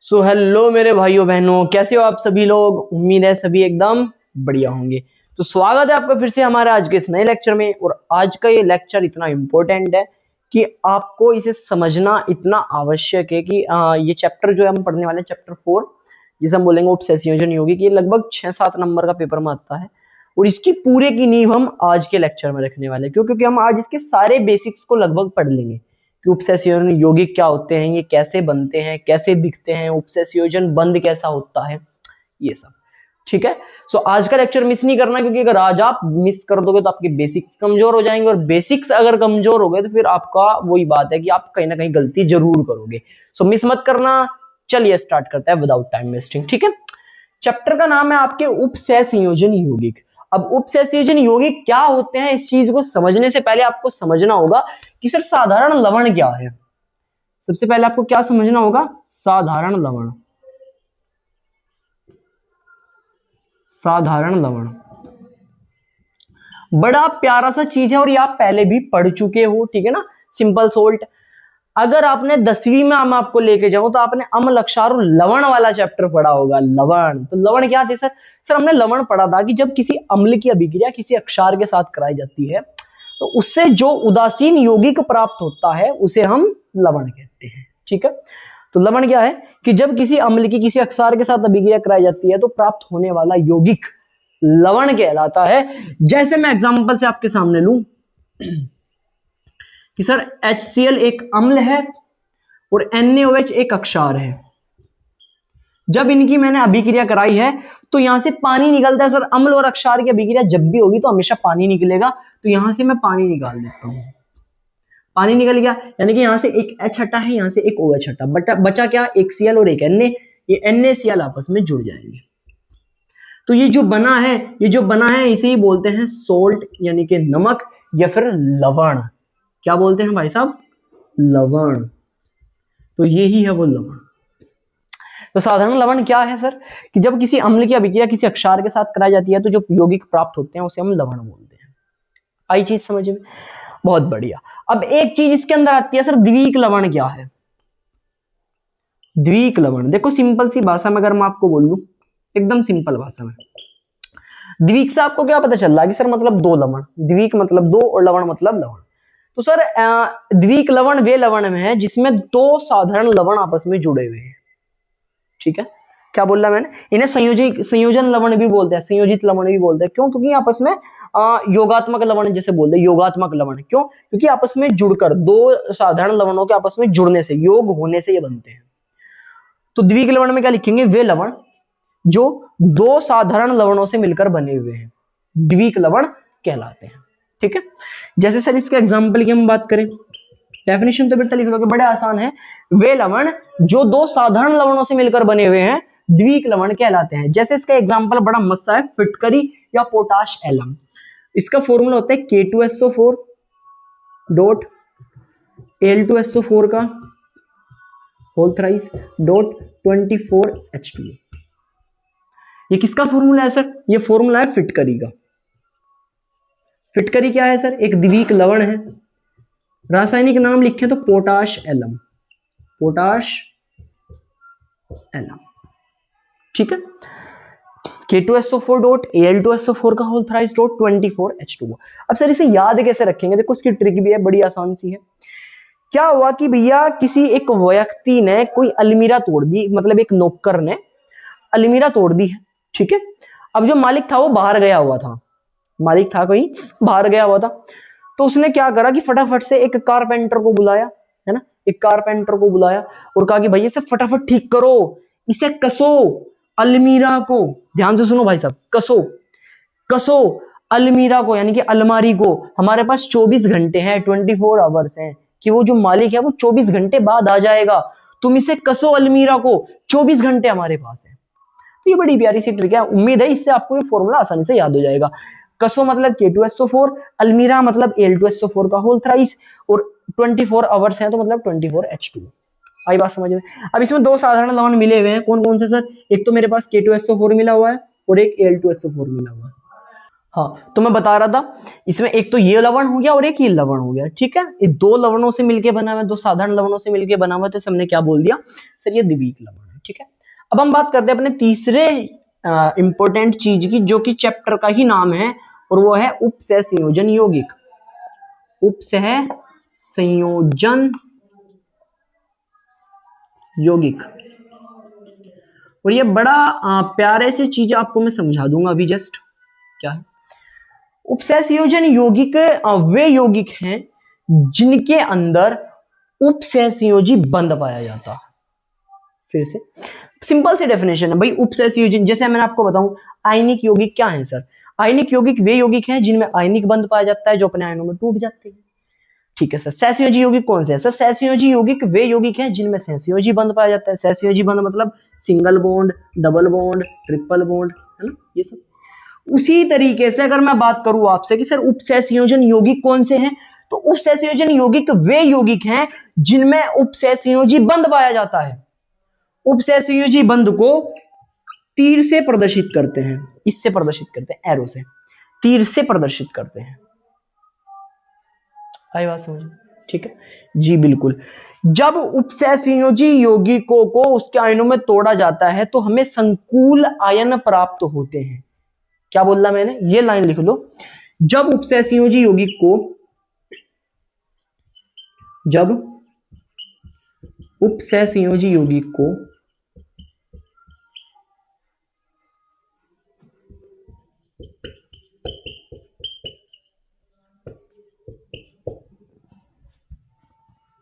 So hello मेरे भाइयों बहनों, कैसे हो आप सभी लोग। उम्मीद है सभी एकदम बढ़िया होंगे। तो स्वागत है आपका फिर से हमारे आज के इस नए लेक्चर में। और आज का ये लेक्चर इतना इम्पोर्टेंट है कि आपको इसे समझना इतना आवश्यक है कि ये चैप्टर जो है हम पढ़ने वाले हैं, चैप्टर 4, जिसे हम बोलेंगे उपसंयोजन यौगिक, ये लगभग 6-7 नंबर का पेपर में आता है। और इसकी पूरे की नींव हम आज के लेक्चर में रखने वाले हैं, क्योंकि हम आज इसके सारे बेसिक्स को लगभग पढ़ लेंगे कि उपसंयोजन यौगिक क्या होते हैं, ये कैसे बनते हैं, कैसे दिखते हैं, उपसंयोजन बंद कैसा होता है, ये सब। ठीक है। सो आज का लेक्चर मिस नहीं करना, क्योंकि अगर आज आप मिस कर दोगे तो आपके बेसिक्स कमजोर हो जाएंगे, और बेसिक्स अगर कमजोर हो गए तो फिर आपका वही बात है कि आप कहीं ना कहीं गलती जरूर करोगे। सो मिस मत करना। चलिए स्टार्ट करते हैं विदाउट टाइम वेस्टिंग। ठीक है। चैप्टर का नाम है आपके उपसंयोजन यौगिक। अब उपसंयोजन यौगिक क्या होते हैं, इस चीज को समझने से पहले आपको समझना होगा कि सर साधारण लवण क्या है। सबसे पहले आपको क्या समझना होगा, साधारण लवण। साधारण लवण बड़ा प्यारा सा चीज है, और ये आप पहले भी पढ़ चुके हो, ठीक है ना। Simple salt. अगर आपने 10वीं में हम आपको लेके जाऊं तो आपने अम्ल, क्षार और लवण वाला चैप्टर पढ़ा होगा। लवण, तो लवण क्या थे सर? सर हमने लवण पढ़ा था कि जब किसी अम्ल की अभिक्रिया किसी अक्षार के साथ कराई जाती है तो उससे जो उदासीन यौगिक प्राप्त होता है उसे हम लवण कहते हैं। ठीक है। तो लवण क्या है कि जब किसी अम्ल की किसी अक्षार के साथ अभिक्रिया कराई जाती है तो प्राप्त होने वाला यौगिक लवण कहलाता है। जैसे मैं एग्जांपल से आपके सामने लूं कि सर HCl एक अम्ल है और NaOH एक अक्षार है। जब इनकी मैंने अभिक्रिया कराई है तो यहां से पानी निकलता है। सर अम्ल और अक्षार की अभिक्रिया जब भी होगी तो हमेशा पानी निकलेगा, तो यहां से मैं पानी निकाल देता हूं। पानी निकल गया, यानी कि यहां से एक H हटा है, यहां से एक OH हटा, बचा क्या, एक Cl और एक Na। ये NaCl आपस में जुड़ जाएंगे। तो ये जो बना है इसे ही बोलते हैं सोल्ट, यानी कि नमक, या फिर लवण। क्या बोलते हैं भाई साहब? लवण। तो ये ही है वो लवण। तो साधारण लवण क्या है सर? कि जब किसी अम्ल की अभिक्रिया किसी अक्षार के साथ कराई जाती है तो जो यौगिक प्राप्त होते हैं उसे हम लवण बोलते हैं। आई चीज समझ में? बहुत बढ़िया। अब एक चीज इसके अंदर आती है सर, द्विक लवण क्या है? द्विक लवण देखो, सिंपल सी भाषा में अगर मैं आपको बोल दूं, एकदम सिंपल भाषा में, द्विक से आपको क्या पता चल रहा है कि सर मतलब दो लवण, द्विक मतलब दो और लवण मतलब लवण। तो सर द्विक लवण वे लवण में है जिसमें दो साधारण लवण आपस में जुड़े हुए हैं। ठीक है। क्या बोल रहा मैंने? इन्हें संयोजन लवण भी बोलते हैं, संयोजित लवण भी बोलते हैं। क्यों? क्योंकि आपस में योगात्मक लवण जैसे बोलते हैं, योगात्मक लवण। क्यों? क्योंकि आपस में जुड़कर दो साधारण लवणों के आपस में जुड़ने से, योग होने से ये बनते हैं। तो द्विक लवण में क्या लिखेंगे? वे लवण जो दो साधारण लवणों से मिलकर बने हुए हैं, द्विक लवण कहलाते हैं। ठीक है। जैसे सर इसके एग्जांपल की हम बात करें, डेफिनेशन तो बेटा लिख लोगे, बड़े आसान है। वे लवण जो दो साधारण लवणों से मिलकर बने हुए हैं द्विक लवण कहलाते हैं। जैसे इसका एग्जांपल बड़ा मस्त है, फिटकरी या पोटाश एलम। इसका फॉर्मूला होता है K2SO4 डॉट Al2SO4 का होल थ्राइस डॉट 24H2। ये किसका फॉर्मूला है सर? ये फॉर्मूला है फिटकरी का। फिटकरी क्या है सर? एक द्विक लवण है। रासायनिक नाम लिखे तो पोटाश एलम, पोटाश एलम। ठीक है। K2SO4 डॉट Al2SO4 का होल थ्राइस डॉट 24H2। अब सर इसे याद कैसे रखेंगे? देखो इसकी ट्रिक भी है, बड़ी आसान सी है। क्या हुआ कि भैया किसी एक व्यक्ति ने कोई अलमीरा तोड़ दी, मतलब एक नौकर ने अलमीरा तोड़ दी है। ठीक है। अब जो मालिक था वो बाहर गया हुआ था, मालिक था कहीं बाहर गया हुआ था। तो उसने क्या करा कि फटाफट से एक कारपेंटर को बुलाया, है ना, एक कारपेंटर को बुलाया और कहा कि भाई इसे फटाफट ठीक करो, इसे कसो अलमीरा को। ध्यान से सुनो भाई साहब, कसो, कसो अलमीरा को, यानी कि अलमारी को। हमारे पास 24 घंटे हैं, 24 आवर्स हैं, कि वो जो मालिक है वो 24 घंटे बाद आ जाएगा। तुम इसे कसो अलमीरा को, 24 घंटे हमारे पास है। तो ये बड़ी प्यारी सी ट्रिक है, उम्मीद है इससे आपको ये फॉर्मूला आसानी से याद हो जाएगा। कसो मतलब K2SO4, अलमीरा मतलब Al2SO4 का होल थ्राइस, और 24 आवर्स है तो मतलब 24H2। आई बात समझ में? अब इसमें दो साधारण लवण मिले हुए हैं, कौन कौन से सर? एक तो मेरे पास K2SO4 मिला हुआ है और एक Al2SO4 मिला हुआ है। हाँ, तो मैं बता रहा था इसमें एक तो ये लवण हो गया और एक ये लवण हो गया। ठीक है। ये दो लवणों से मिलके बना हुआ है, दो साधारण लवणों से मिलके बना हुआ है, तो हमने क्या बोल दिया सर? ये द्विक लवण है। ठीक है, अब हम बात करते हैं अपने तीसरे इंपॉर्टेंट चीज की, जो कि चैप्टर का ही नाम है, और वो है उपसह संयोजन यौगिक। उपसह संयोजन यौगिक। और ये बड़ा प्यारे से चीज आपको मैं समझा दूंगा अभी जस्ट। क्या है उपसह संयोजन यौगिक? वे यौगिक हैं जिनके अंदर उपसह संयोजी बंध पाया जाता है। फिर से सिंपल सी डेफिनेशन है भाई उपसह संयोजन। जैसे मैंने आपको बताऊं, आयनिक यौगिक क्या है सर? आयनिक यौगिक वे यौगिक हैं जिनमें आयनिक बंध पाया जाता है, जो अपने आयनों में टूट जाते हैं। ठीक है सर, सहसंयोजी यौगिक कौन से है सर? सहसंयोजी यौगिक वे यौगिक हैं जिनमें सहसंयोजी बंध पाया जाता है। सहसंयोजी बंध मतलब single bond, double bond, triple bond, है ना, ये सब। उसी तरीके से अगर मैं बात करूं आपसे कि सर उपसह संयोजन यौगिक कौन से हैं, तो उपसह संयोजन यौगिक वे यौगिक हैं जिनमें उपसह संयोजी बंध पाया जाता है। उपसह संयोजी बंध को तीर से प्रदर्शित करते हैं, इससे प्रदर्शित करते हैं, एरो से, तीर से प्रदर्शित करते हैं। आई बात समझ? ठीक है जी, बिल्कुल। जब उपसह संयोजी यौगिकों को उसके आयनों में तोड़ा जाता है तो हमें संकुल आयन प्राप्त होते हैं। क्या बोला मैंने? ये लाइन लिख लो। जब उपसह संयोजी यौगिक को, जब उपसह संयोजी यौगिक को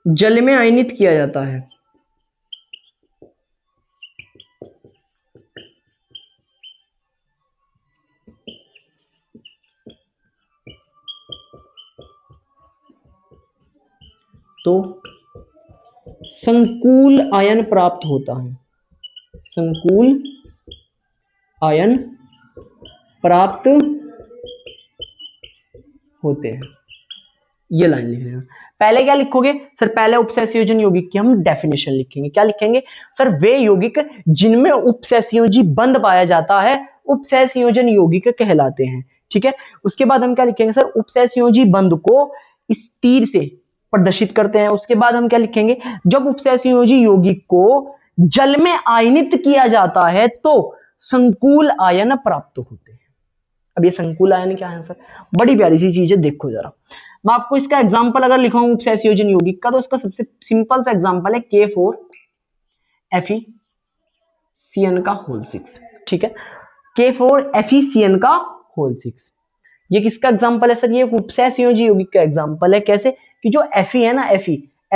जल में आयनित किया जाता है तो संकुल आयन प्राप्त होता है। संकुल आयन प्राप्त होते हैं, ये लाइन लिखेगा। पहले क्या लिखोगे सर? पहले उपसह संयोजन यौगिक की हम डेफिनेशन लिखेंगे। क्या लिखेंगे सर? वे यौगिक जिनमें उपसह संयोजी बंध पाया जाता है उपसह संयोजन यौगिक कहलाते हैं। ठीक है, उसके बाद हम क्या लिखेंगे सर? उपसह संयोजी बंध को इस तीर से प्रदर्शित करते हैं। उसके बाद हम क्या लिखेंगे? जब उपसह संयोजी यौगिक को जल में आयनित किया जाता है तो संकुल आयन प्राप्त होते हैं। अब ये संकुल आयन क्या है सर? बड़ी प्यारी सी चीज है, देखो जरा। मैं आपको इसका एग्जांपल अगर लिखाऊं उपसह संयोजन यौगिक का, तो इसका सबसे सिंपल सा एग्जांपल है K4FeCN का होल 6। ठीक है, K4FeCN का होल 6, ये किसका एग्जांपल है सर? ये उपसह संयोजी यौगिक का एग्जांपल है। कैसे कि जो Fe है ना,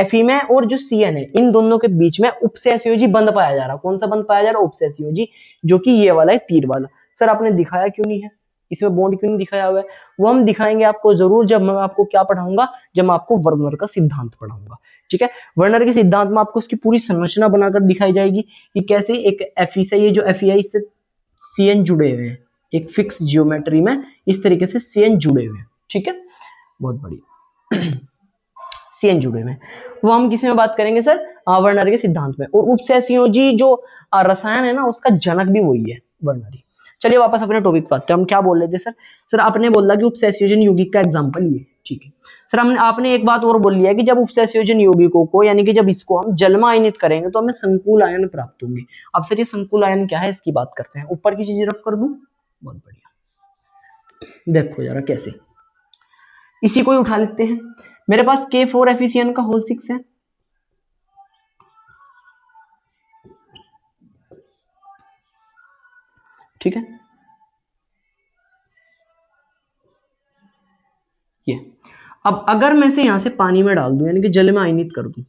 Fe में और जो Cn है, इन दोनों के बीच में उपसह संयोजी बंध पाया जा रहा। कौन सा बंध पाया जा रहा? उपसह संयोजी, जो कि ये वाला है, तीर वाला। सर आपने दिखाया क्यों नहीं है? इसमें बॉन्ड क्यों नहीं दिखाया हुआ है? वो हम दिखाएंगे आपको जरूर, जब मैं आपको क्या पढ़ाऊंगा, जब मैं आपको वर्नर का सिद्धांत पढ़ाऊंगा। ठीक है, वर्नर के सिद्धांत में आपको उसकी पूरी संरचना बनाकर दिखाई जाएगी कि कैसे एक Fe से, ये जो Fe है इससे Cn जुड़े हुए हैं, एक फिक्स जियोमेट्री में इस तरीके से Cn जुड़े हुए हैं। ठीक है, बहुत बढ़िया। Cn जुड़े हुए हैं, वो हम किसी में बात करेंगे सर? वर्नर के सिद्धांत में। और उपसह संयोजी जो रसायन है ना, उसका जनक भी वही है, वर्नर ही। चलिए वापस अपने टॉपिक पर आते हैं। हम क्या बोल रहे थे सर? सर आपने बोला कि उपसह संयोजन यौगिक का एग्जांपल ये। ठीक है सर, आपने एक बात और बोल लिया कि जब उपसह संयोजन यौगिकों को, यानी कि जब इसको हम जल में आयनित करेंगे तो हमें संकुल आयन प्राप्त होंगे। अब सर ये संकुल आयन क्या है, इसकी बात करते हैं। ऊपर की चीज रफ कर दूं, बहुत बढ़िया। देखो जरा कैसे, इसी को ही उठा लेते हैं। मेरे पास K4FeCN का होल 6 है। ठीक है, ये अब अगर मैं से यहां से पानी में डाल दूं, यानी कि जल में आयनित कर दूं,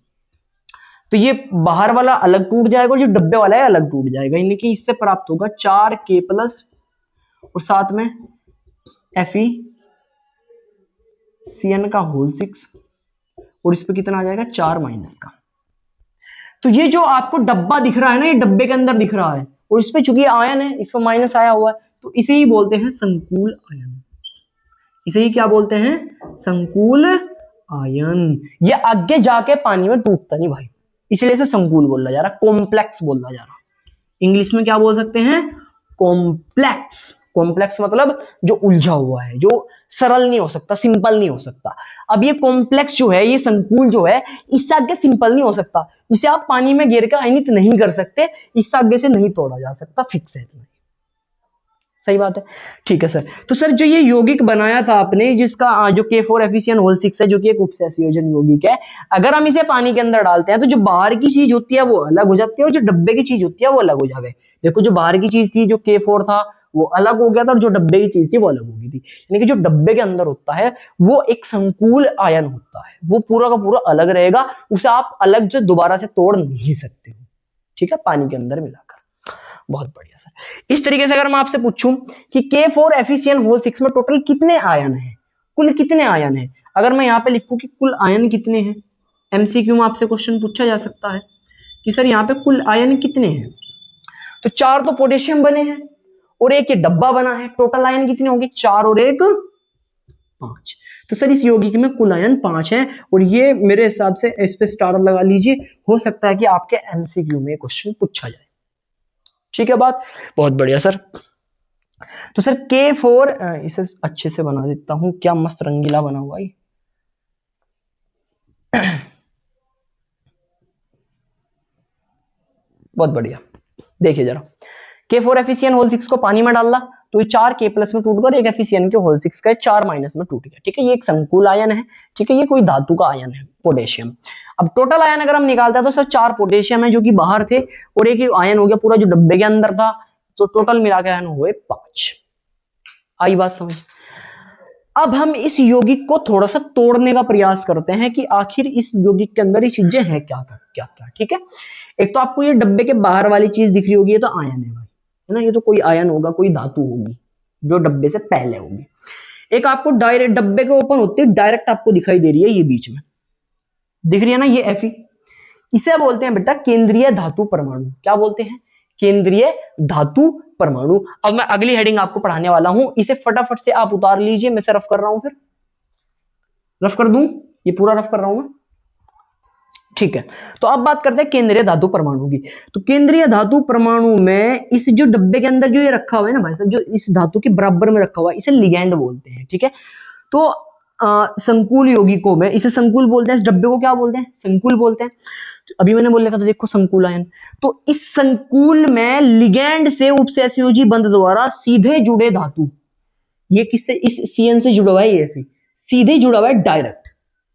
तो ये बाहर वाला अलग टूट जाएगा और जो डब्बे वाला है अलग टूट जाएगा। यानी कि इससे प्राप्त होगा 4K+ और साथ में FeCN का होल 6, और इस पे कितना आ जाएगा? 4- का। तो ये जो आपको डब्बा दिख रहा है ना, ये डब्बे के अंदर दिख रहा है, और इस पे चूंकि आयन है, इस पे माइनस आया हुआ है, तो इसे ही बोलते हैं संकुल आयन। इसे ही क्या बोलते हैं? संकुल आयन। ये आगे जाके पानी में टूटता नहीं भाई, इसलिए इसे संकुल बोला जा रहा, कॉम्प्लेक्स बोला जा रहा। इंग्लिश में क्या बोल सकते हैं? कॉम्प्लेक्स। कॉम्प्लेक्स मतलब जो उलझा हुआ है, जो सरल नहीं हो सकता, सिंपल नहीं हो सकता। अब ये कॉम्प्लेक्स जो है, ये संकुल जो है, इससे आगे सिंपल नहीं हो सकता। इसे आप पानी में गिर के आयनित नहीं कर सकते, इससे आगे से नहीं तोड़ा जा सकता, फिक्स है। सही बात है, ठीक है सर। तो सर जो ये यौगिक बनाया था आपने, जिसका जो K4 FeCN6 है, जो कि एक उपसहसंयोजन यौगिक है, अगर हम इसे पानी के अंदर डालते हैं तो जो बाहर की चीज होती है वो अलग हो जाती है, और जो डब्बे की चीज होती है वो अलग हो जावे। देखो जो बाहर की चीज थी, जो K4 था, वो अलग हो गया था, और जो डब्बे की चीज थी वो अलग हो गई थी। यानी कि जो डब्बे के अंदर होता है वो एक संकुल आयन होता है, वो पूरा का पूरा अलग रहेगा, उसे आप अलग से दोबारा से तोड़ नहीं सकते हो, ठीक है, पानी के अंदर मिलाकर। बहुत बढ़िया सर। इस तरीके से अगर मैं आपसे पूछूं कि K4 FeCN6 में टोटल कितने आयन हैं, कुल कितने आयन हैं, अगर मैं यहां पे लिखूं कि कुल आयन कितने हैं, एमसीक्यू में आपसे क्वेश्चन पूछा जा सकता है कि सर यहां पे कुल आयन कितने हैं। तो 4 तो पोटेशियम बने हैं और एक ये डब्बा बना है, टोटल आयन कितने होंगे, 4 और 1 5। तो सर इस यौगिक में कुल आयन 5 है, और ये मेरे हिसाब से इस पे स्टार लगा लीजिए, हो सकता है कि आपके एमसीक्यू में क्वेश्चन पूछा जाए। ठीक है बात, बहुत बढ़िया सर। तो सर K4, इसे अच्छे से बना देता हूं, क्या मस्त रंगीला बना हुआ है। बहुत बढ़िया, देखिए जरा, K4 FeCN6 को पानी में डालना तो ये 4 K+ में टूट कर एक FeCN के होल 6 का 4 माइनस में टूट गया, ठीक है, ये एक संकुल आयन है, ठीक है, ये कोई धातु का आयन है, पोटेशियम। अब टोटल आयन अगर हम निकालते हैं तो सर 4 पोटेशियम है जो कि बाहर थे, और एक ही आयन हो गया पूरा जो डब्बे के अंदर था, तो टोटल मिला के आयन हुए 5। आई बात समझ। अब हम इस यौगिक को थोड़ा सा तोड़ने का प्रयास करते हैं कि आखिर इस यौगिक के अंदर ये चीजें हैं क्या क्या क्या, ठीक है। एक तो आपको ये डब्बे के बाहर वाली चीज दिख रही होगी, ये तो आयन है भाई, है ना, ये तो कोई आयन होगा, कोई धातु होगी जो डब्बे से पहले होगी। एक आपको डायरेक्ट डब्बे के ओपन होते डायरेक्ट आपको दिखाई दे रही है, ये बीच में दिख रही है ना, ये Fe, इसे बोलते हैं बेटा केंद्रीय धातु परमाणु। क्या बोलते हैं, केंद्रीय धातु परमाणु। अब मैं अगली हेडिंग आपको पढ़ाने वाला हूं, इसे फटाफट से आप उतार लीजिए, मैं से रफ कर रहा हूं, फिर रफ कर दूं, ये पूरा रफ कर रहा हूं मैं, ठीक है। तो अब बात करते हैं केंद्रीय धातु परमाणु की। तो केंद्रीय धातु परमाणु में इस जो डब्बे के अंदर जो ये रखा हुआ है ना भाई साहब, जो इस धातु के बराबर में रखा हुआ है, इसे लिगैंड बोलते हैं, ठीक है। तो संकुल यौगिकों में इसे संकुल बोलते हैं, इस डब्बे को क्या बोलते हैं, संकुल बोलते हैं। तो अभी मैंने बोल रखा था, देखो संकुल आयन, तो इस संकुल में लिगैंड से उपसहसंयोजी बंध द्वारा सीधे जुड़े धातु, ये किससे, इस CN से जुड़ा हुआ है, ये सीधे जुड़ा हुआ है डायरेक्ट,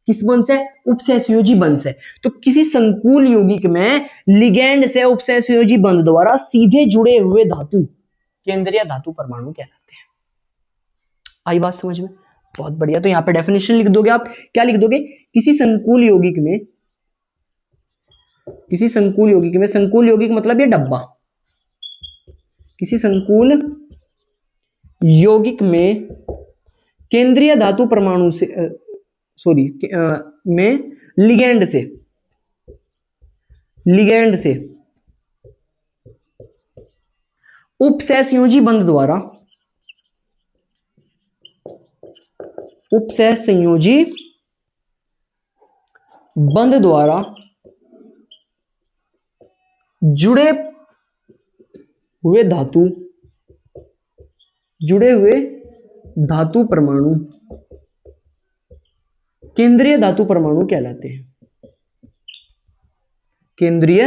किस बंध से, उपसहसंयोजी बंध से। तो किसी संकुल यौगिक में लिगैंड से उपसहसंयोजी बंध द्वारा सीधे जुड़े हुए धातु केंद्रीय धातु परमाणु कहलाते हैं। आई बात समझ में, बहुत बढ़िया। तो यहाँ पे डेफिनेशन लिख दोगे आप, क्या लिख दोगे, किसी संकुल यौगिक में, किसी संकुल यौगिक में, संकुल यौगिक मतलब ये डब्बा, किसी संकुल यौगिक में केंद्रीय धातु परमाणु से सॉरी में लिगैंड से, लिगैंड से उपसहसंयोजी बंध द्वारा, उपसहसंयोजी बंध द्वारा जुड़े हुए धातु, जुड़े हुए धातु परमाणु केंद्रीय धातु परमाणु कहलाते हैं, केंद्रीय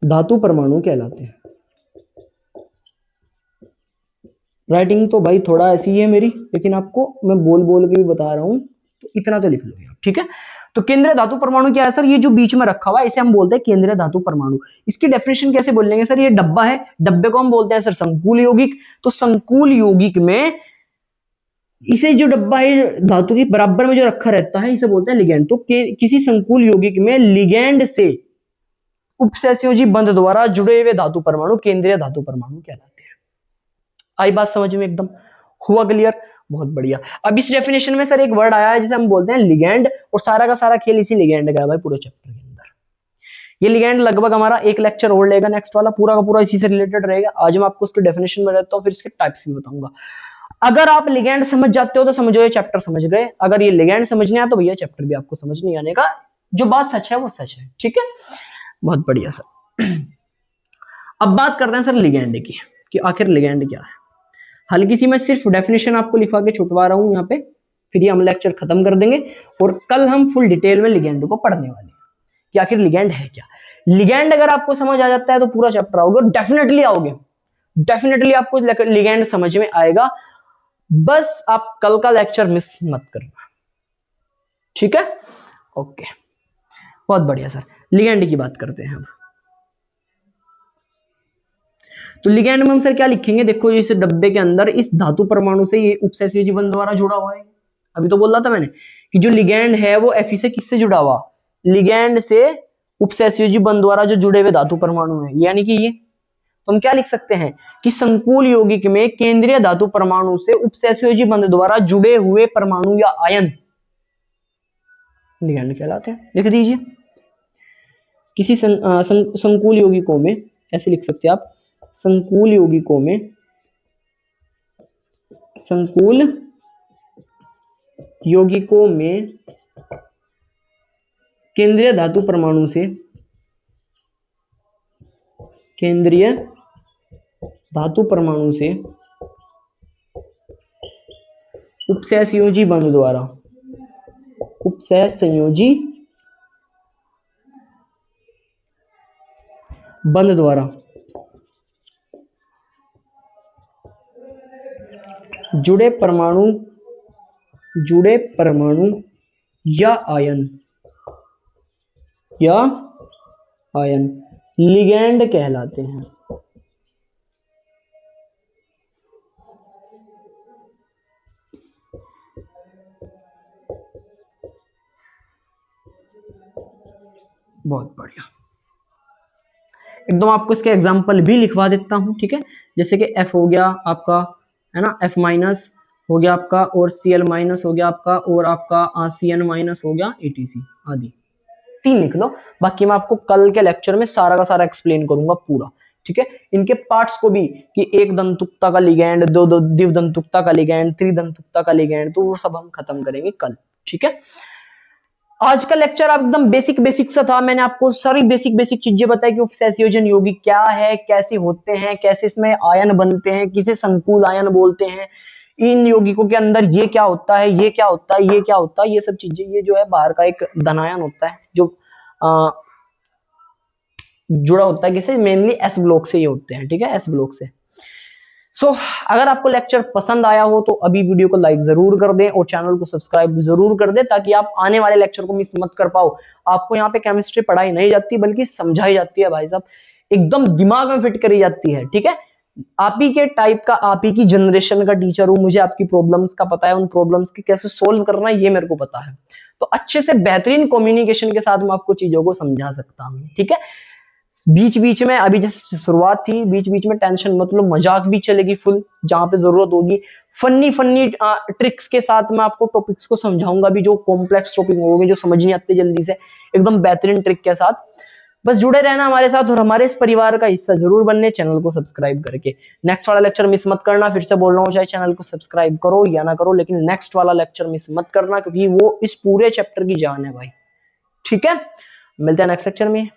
धातु परमाणु कहलाते हैं। राइटिंग तो भाई थोड़ा ऐसी है मेरी, लेकिन आपको मैं बोल बोल के भी बता रहा हूं, तो इतना तो लिख लोगे आप, ठीक है। तो केंद्रीय धातु परमाणु क्या है सर, ये जो बीच में रखा हुआ है इसे हम बोलते हैं केंद्रीय धातु परमाणु। इसकी डेफिनेशन कैसे बोलेंगे सर, ये डब्बा है, डब्बे को हम बोलते हैं सर संकुल यौगिक। तो संकुल यौगिक में इसे जो डब्बा है धातु के बराबर में जो रखा रहता है, इसे बोलते हैं लिगैंड। तो किसी संकुल यौगिक में लिगैंड से उपसहसंयोजी बंध द्वारा जुड़े हुए धातु परमाणु केंद्रीय धातु परमाणु कहलाते हैं। आई बात समझ में, एकदम हुआ क्लियर, बहुत बढ़िया। अब इस डेफिनेशन में सर एक वर्ड आया है जिसे हम बोलते हैं लिगैंड, और सारा का सारा खेल इसी लिगैंड का है भाई पूरे चैप्टर के अंदर। ये लिगैंड लगभग हमारा एक लेक्चर और लेगा, नेक्स्ट वाला पूरा का पूरा इसी से रिलेटेड रहेगा। आज मैं आपको इसके डेफिनेशन में रहता हूँ, फिर इसके टाइप्स भी बताऊंगा। अगर आप लिगैंड समझ जाते हो तो समझो ये चैप्टर समझ गए, अगर ये लिगैंड समझने आया तो भैया चैप्टर भी आपको समझ नहीं आने का, जो बात सच है वो सच है, ठीक है, बहुत बढ़िया सर। अब बात करते हैं सर लिगैंड की, कि आखिर लिगैंड क्या है। हल्की सी मैं सिर्फ डेफिनेशन आपको लिखवा के छुटवा रहा हूं यहाँ पे, फिर ये हम लेक्चर खत्म कर देंगे और कल हम फुल डिटेल में लिगैंड को पढ़ने वाले हैं कि आखिर लिगैंड है क्या। लिगैंड अगर आपको समझ आ जाता है तो पूरा चैप्टर आओगे, डेफिनेटली आओगे, डेफिनेटली आपको लिगैंड समझ में आएगा। बस आप कल का लेक्चर मिस मत करना, ठीक है। ओके, बहुत बढ़िया सर, लिगैंड की बात करते हैं अब। तो लिगैंड में हम सर क्या लिखेंगे, देखो इस डब्बे के अंदर इस धातु परमाणु से ये उपसहसयोजी बंध द्वारा जुड़ा हुआ है। अभी तो बोल रहा था मैंने कि जो लिगैंड है वो Fe से किससे जुड़ा हुआ, लिगैंड से उपसहसयोजी बंध द्वारा जो जुड़े हुए धातु परमाणु है, यानी कि ये। तो हम क्या लिख सकते हैं कि संकुल यौगिक में केंद्रीय धातु परमाणु से उपसहसयोजी बंध द्वारा जुड़े हुए परमाणु या आयन लिगैंड कहलाते हैं। लिख दीजिए, किसी संकुल यौगिकों में, ऐसे लिख सकते हैं आप, संकुल यौगिकों में, संकुल यौगिकों में केंद्रीय धातु परमाणु से, केंद्रीय धातु परमाणु से उपसहसंयोजी बंध द्वारा, उपसहसंयोजी बंध द्वारा जुड़े परमाणु या आयन लिगैंड कहलाते हैं। बहुत बढ़िया, एकदम आपको इसके एग्जांपल भी लिखवा देता हूं, ठीक है। जैसे कि F हो गया आपका, है ना, F माइनस हो गया आपका, और Cl माइनस हो गया आपका, और आपका Cn माइनस हो गया, ATC आदि। 3 लिख लो, बाकी मैं आपको कल के लेक्चर में सारा का सारा एक्सप्लेन करूंगा पूरा, ठीक है। इनके पार्ट्स को भी, कि एक दंतुकता का लिगैंड, दो द्विदंतुकता का लिगैंड, त्रिदंतुकता का लिगैंड, तो वो सब हम खत्म करेंगे कल, ठीक है। आज का लेक्चर एकदम बेसिक सा था, मैंने आपको सारी बेसिक चीजें बताई कि उपसहसंयोजन यौगिक क्या है, कैसे होते हैं, कैसे इसमें आयन बनते हैं, किसे संकुल आयन बोलते हैं, इन यौगिकों के अंदर ये क्या होता है, ये क्या होता है, ये क्या होता है, ये सब चीजें। ये जो है बाहर का एक धनायन होता है जो जुड़ा होता है किसे, मेनली एस ब्लॉक से ये होते हैं, ठीक है, एस ब्लॉक से। अगर आपको लेक्चर पसंद आया हो तो अभी वीडियो को लाइक जरूर कर दें और चैनल को सब्सक्राइब जरूर कर दें, ताकि आप आने वाले लेक्चर को मिस मत कर पाओ। आपको यहाँ पे केमिस्ट्री पढ़ाई नहीं जाती बल्कि समझाई जाती है भाई साहब, एकदम दिमाग में फिट करी जाती है, ठीक है। आप ही के टाइप का, आप ही की जनरेशन का टीचर हूं, मुझे आपकी प्रॉब्लम्स का पता है, उन प्रॉब्लम्स की कैसे सोल्व करना है ये मेरे को पता है। तो अच्छे से बेहतरीन कम्युनिकेशन के साथ मैं आपको चीजों को समझा सकता हूँ, ठीक है। बीच में अभी जैसे शुरुआत थी, बीच में टेंशन मतलब मजाक भी चलेगी फुल, जहां पे जरूरत होगी फनी ट्रिक्स के साथ मैं आपको टॉपिक्स को समझाऊंगा भी, जो कॉम्प्लेक्स टॉपिक होंगे, जो समझ नहीं आते जल्दी से, एकदम बेहतरीन ट्रिक के साथ। बस जुड़े रहना हमारे साथ और हमारे इस परिवार का हिस्सा जरूर बनने, चैनल को सब्सक्राइब करके। नेक्स्ट वाला लेक्चर मिस मत करना, फिर से बोल रहा हूँ, चाहे चैनल को सब्सक्राइब करो या ना करो, लेकिन नेक्स्ट वाला लेक्चर मिस मत करना, क्योंकि वो इस पूरे चैप्टर की जान है भाई, ठीक है। मिलते हैं नेक्स्ट लेक्चर में।